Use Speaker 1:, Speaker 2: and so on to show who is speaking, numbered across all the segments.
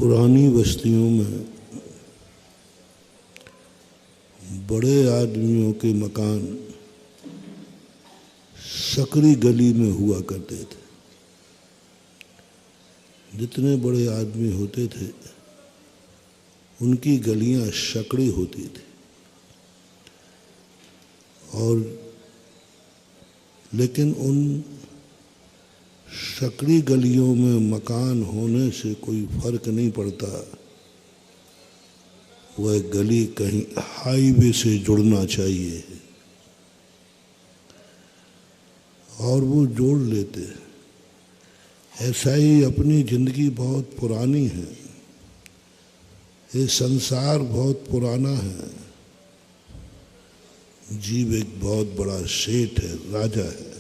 Speaker 1: पुरानी बस्तियों में बड़े आदमियों के मकान सकरी गली में हुआ करते थे। जितने बड़े आदमी होते थे उनकी गलियां सकड़ी होती थी, और लेकिन उन सकड़ी गलियों में मकान होने से कोई फर्क नहीं पड़ता। वह गली कहीं हाईवे से जुड़ना चाहिए और वो जोड़ लेते। ऐसा ही अपनी जिंदगी बहुत पुरानी है, ये संसार बहुत पुराना है। जीव एक बहुत बड़ा सेठ है, राजा है।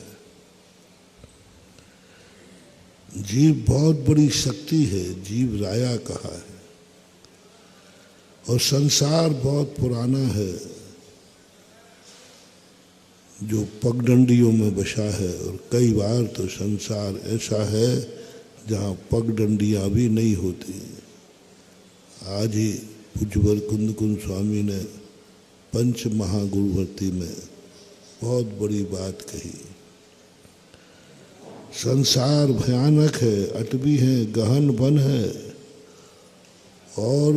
Speaker 1: जीव बहुत बड़ी शक्ति है, जीव राया कहा है। और संसार बहुत पुराना है जो पगडंडियों में बसा है, और कई बार तो संसार ऐसा है जहाँ पगडंडियाँ भी नहीं होती। आज ही पूज्यवर कुंद कुंद स्वामी ने पंच महागुरुवर्ती में बहुत बड़ी बात कही। संसार भयानक है, अटवी है, गहन वन है, और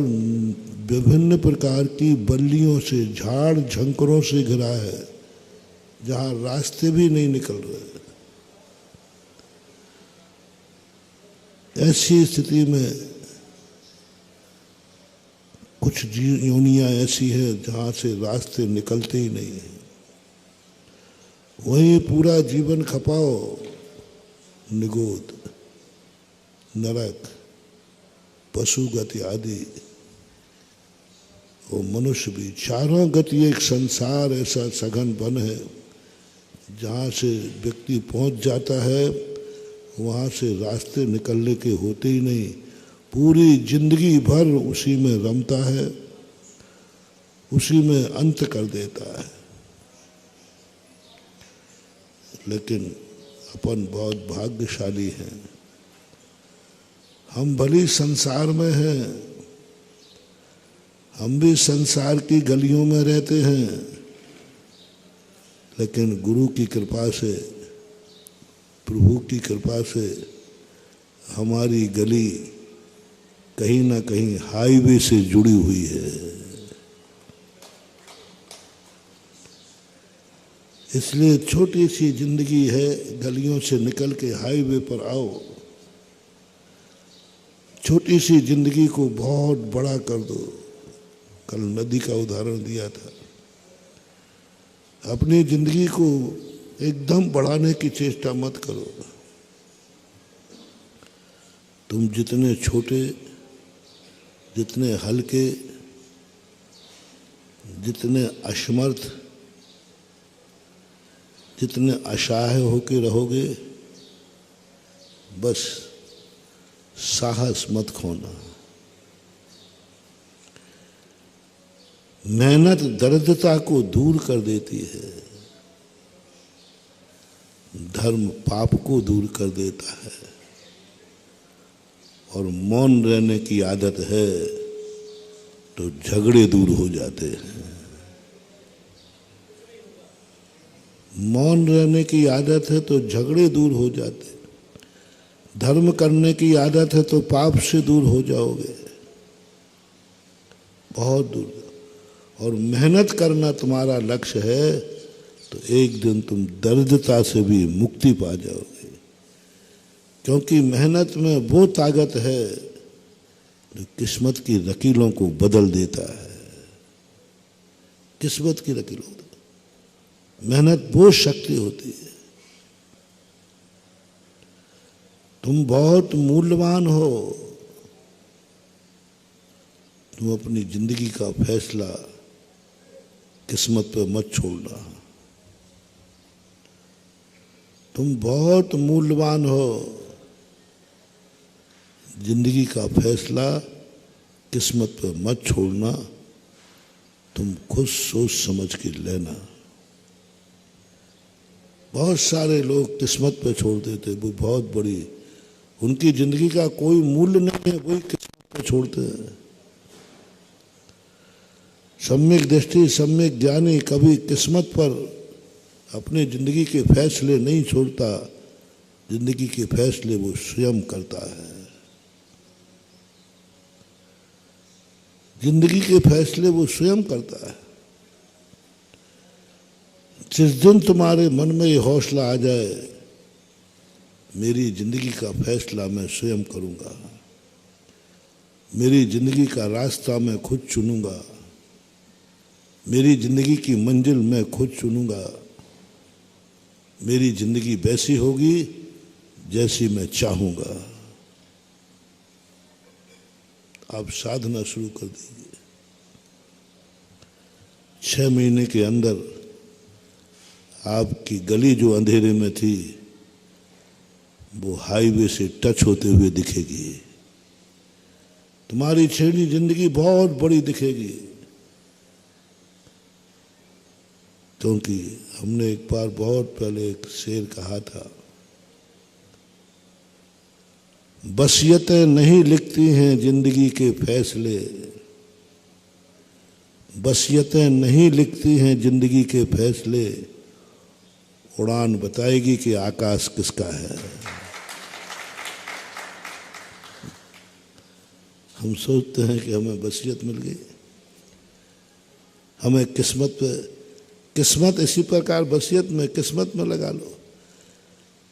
Speaker 1: विभिन्न प्रकार की बल्लियों से, झाड़ झंकरों से घिरा है, जहाँ रास्ते भी नहीं निकल रहे। ऐसी स्थिति में कुछ योनियां ऐसी है जहाँ से रास्ते निकलते ही नहीं है। वहीं पूरा जीवन खपाओ, निगोद, नरक, पशु गति आदि, वो मनुष्य भी, चारों गति एक संसार ऐसा सघन वन है जहाँ से व्यक्ति पहुँच जाता है, वहाँ से रास्ते निकलने के होते ही नहीं। पूरी जिंदगी भर उसी में रमता है, उसी में अंत कर देता है। लेकिन अपन बहुत भाग्यशाली हैं, हम भली संसार में हैं, हम भी संसार की गलियों में रहते हैं, लेकिन गुरु की कृपा से, प्रभु की कृपा से हमारी गली कहीं ना कहीं हाईवे से जुड़ी हुई है। इसलिए छोटी सी जिंदगी है, गलियों से निकल के हाईवे पर आओ। छोटी सी जिंदगी को बहुत बड़ा कर दो। कल नदी का उदाहरण दिया था। अपनी जिंदगी को एकदम बढ़ाने की चेष्टा मत करो। तुम जितने छोटे, जितने हल्के, जितने असमर्थ, जितने असहाय होके रहोगे, बस साहस मत खोना। मेहनत दरिद्रता को दूर कर देती है, धर्म पाप को दूर कर देता है, और मौन रहने की आदत है तो झगड़े दूर हो जाते हैं। मौन रहने की आदत है तो झगड़े दूर हो जाते हैं। धर्म करने की आदत है तो पाप से दूर हो जाओगे, बहुत दूर। और मेहनत करना तुम्हारा लक्ष्य है तो एक दिन तुम दरिद्रता से भी मुक्ति पा जाओगे, क्योंकि मेहनत में वो ताकत है जो किस्मत की लकीरों को बदल देता है। किस्मत की लकीरों, मेहनत वो शक्ति होती है। तुम बहुत मूल्यवान हो। तुम अपनी जिंदगी का फैसला किस्मत पे मत छोड़ना। तुम बहुत मूल्यवान हो। जिंदगी का फैसला किस्मत पे मत छोड़ना, तुम खुद सोच समझ के लेना। बहुत सारे लोग किस्मत पे छोड़ देते, वो बहुत बड़ी, उनकी जिंदगी का कोई मूल्य नहीं है, वही किस्मत पे छोड़ते हैं। सम्यक दृष्टि, सम्यक ज्ञानी कभी किस्मत पर अपने जिंदगी के फैसले नहीं छोड़ता, जिंदगी के फैसले वो स्वयं करता है। जिंदगी के फैसले वो स्वयं करता है। जिस दिन तुम्हारे मन में ये हौसला आ जाए, मेरी जिंदगी का फैसला मैं स्वयं करूंगा, मेरी जिंदगी का रास्ता मैं खुद चुनूंगा, मेरी जिंदगी की मंजिल मैं खुद चुनूंगा, मेरी जिंदगी वैसी होगी जैसी मैं चाहूंगा, आप साधना शुरू कर दीजिए। 6 महीने के अंदर आपकी गली जो अंधेरे में थी वो हाईवे से टच होते हुए दिखेगी। तुम्हारी छेड़ी जिंदगी बहुत बड़ी दिखेगी, क्योंकि हमने एक बार बहुत पहले एक शेर कहा था, बसियतें नहीं लिखती हैं जिंदगी के फैसले, बसियतें नहीं लिखती हैं जिंदगी के फैसले, उड़ान बताएगी कि आकाश किसका है। हम सोचते हैं कि हमें बसियत मिल गई, हमें किस्मत पे, किस्मत इसी प्रकार बसियत में, किस्मत में लगा लो।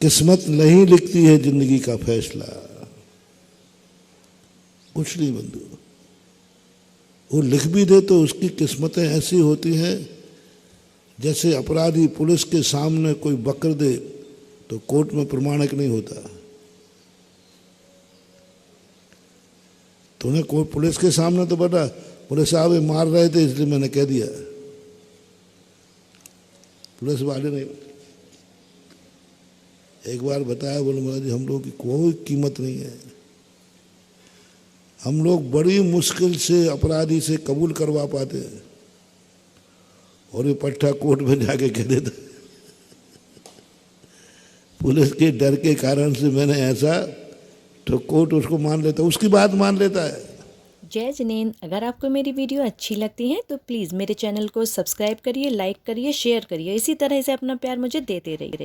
Speaker 1: किस्मत नहीं लिखती है जिंदगी का फैसला, कुछ नहीं बंधु। वो लिख भी दे तो उसकी किस्मतें ऐसी होती हैं, जैसे अपराधी पुलिस के सामने कोई बकर दे तो कोर्ट में प्रमाणिक नहीं होता। तूने कोई पुलिस के सामने तो बता, पुलिस साहब ये मार रहे थे इसलिए मैंने कह दिया, पुलिस वाले ने एक बार बताया, बोले महाराज जी हम लोगों की कोई कीमत नहीं है, हम लोग बड़ी मुश्किल से अपराधी से कबूल करवा पाते हैं और ये पट्टा कोर्ट में जाके कह देता पुलिस के डर के कारण से मैंने ऐसा, तो कोर्ट उसको मान लेता, उसकी बात मान लेता है।
Speaker 2: जय जिनेंद्र, अगर आपको मेरी वीडियो अच्छी लगती है तो प्लीज़ मेरे चैनल को सब्सक्राइब करिए, लाइक करिए, शेयर करिए। इसी तरह से अपना प्यार मुझे देते रहिए।